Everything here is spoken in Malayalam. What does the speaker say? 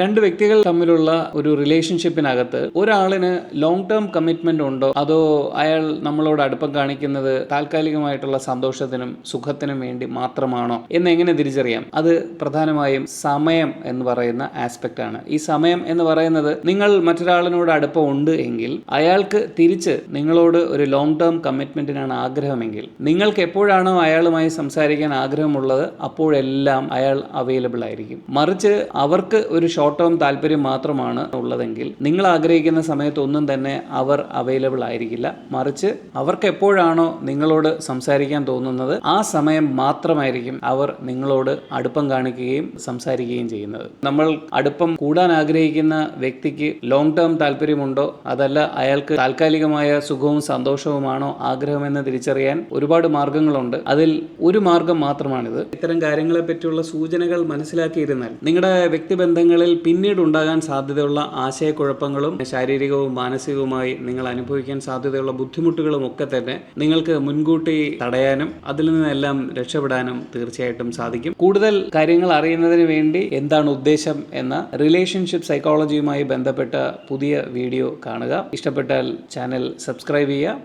രണ്ട് വ്യക്തികൾ തമ്മിലുള്ള ഒരു റിലേഷൻഷിപ്പിനകത്ത് ഒരാളിന് ലോങ് ടേം കമ്മിറ്റ്മെന്റ് ഉണ്ടോ, അതോ അയാൾ നമ്മളോട് അടുപ്പം കാണിക്കുന്നത് താൽക്കാലികമായിട്ടുള്ള സന്തോഷത്തിനും സുഖത്തിനും വേണ്ടി മാത്രമാണോ എന്ന് എങ്ങനെ തിരിച്ചറിയാം? അത് പ്രധാനമായും സമയം എന്ന് പറയുന്ന ആസ്പെക്റ്റ് ആണ്. ഈ സമയം എന്ന് പറയുന്നത്, നിങ്ങൾ മറ്റൊരാളിനോട് അടുപ്പം ഉണ്ട് എങ്കിൽ അയാൾക്ക് തിരിച്ച് നിങ്ങളോട് ഒരു ലോങ് ടേം കമ്മിറ്റ്മെന്റിനാണ് ആഗ്രഹമെങ്കിൽ, നിങ്ങൾക്ക് എപ്പോഴാണോ അയാളുമായി സംസാരിക്കാൻ ആഗ്രഹമുള്ളത് അപ്പോഴെല്ലാം അയാൾ അവൈലബിൾ ആയിരിക്കും. മറിച്ച് അവർക്ക് ഒരു ഷോർട്ട് ടേം താല്പര്യം മാത്രമാണ് ഉള്ളതെങ്കിൽ നിങ്ങൾ ആഗ്രഹിക്കുന്ന സമയത്തൊന്നും തന്നെ അവർ അവൈലബിൾ ആയിരിക്കില്ല. മറിച്ച് അവർക്ക് എപ്പോഴാണോ നിങ്ങളോട് സംസാരിക്കാൻ തോന്നുന്നത് ആ സമയം മാത്രമായിരിക്കും അവർ നിങ്ങളോട് അടുപ്പം കാണിക്കുകയും സംസാരിക്കുകയും ചെയ്യുന്നത്. നമ്മൾ അടുപ്പം കൂടാൻ ആഗ്രഹിക്കുന്ന വ്യക്തിക്ക് ലോങ് ടേം താല്പര്യമുണ്ടോ, അതല്ല അയാൾക്ക് താൽക്കാലികമായ സുഖവും സന്തോഷവുമാണോ ആഗ്രഹമെന്ന് തിരിച്ചറിയാൻ ഒരുപാട് മാർഗങ്ങളുണ്ട്. അതിൽ ഒരു മാർഗം മാത്രമാണിത്. ഇത്തരം കാര്യങ്ങളെ പറ്റിയുള്ള സൂചനകൾ മനസ്സിലാക്കിയിരുന്നാൽ നിങ്ങളുടെ വ്യക്തിബന്ധങ്ങളിൽ പിന്നീട് ഉണ്ടാകാൻ സാധ്യതയുള്ള ആശയക്കുഴപ്പങ്ങളും ശാരീരികവും മാനസികവുമായി നിങ്ങൾ അനുഭവിക്കാൻ സാധ്യതയുള്ള ബുദ്ധിമുട്ടുകളും ഒക്കെ തന്നെ നിങ്ങൾക്ക് മുൻകൂട്ടി തടയാനും അതിൽ നിന്നെല്ലാം രക്ഷപ്പെടാനും തീർച്ചയായിട്ടും സാധിക്കും. കൂടുതൽ കാര്യങ്ങൾ അറിയുന്നതിന് വേണ്ടി എന്താണ് ഉദ്ദേശം എന്ന റിലേഷൻഷിപ്പ് സൈക്കോളജിയുമായി ബന്ധപ്പെട്ട പുതിയ വീഡിയോ കാണുക. ഇഷ്ടപ്പെട്ടാൽ ചാനൽ സബ്സ്ക്രൈബ് ചെയ്യുക.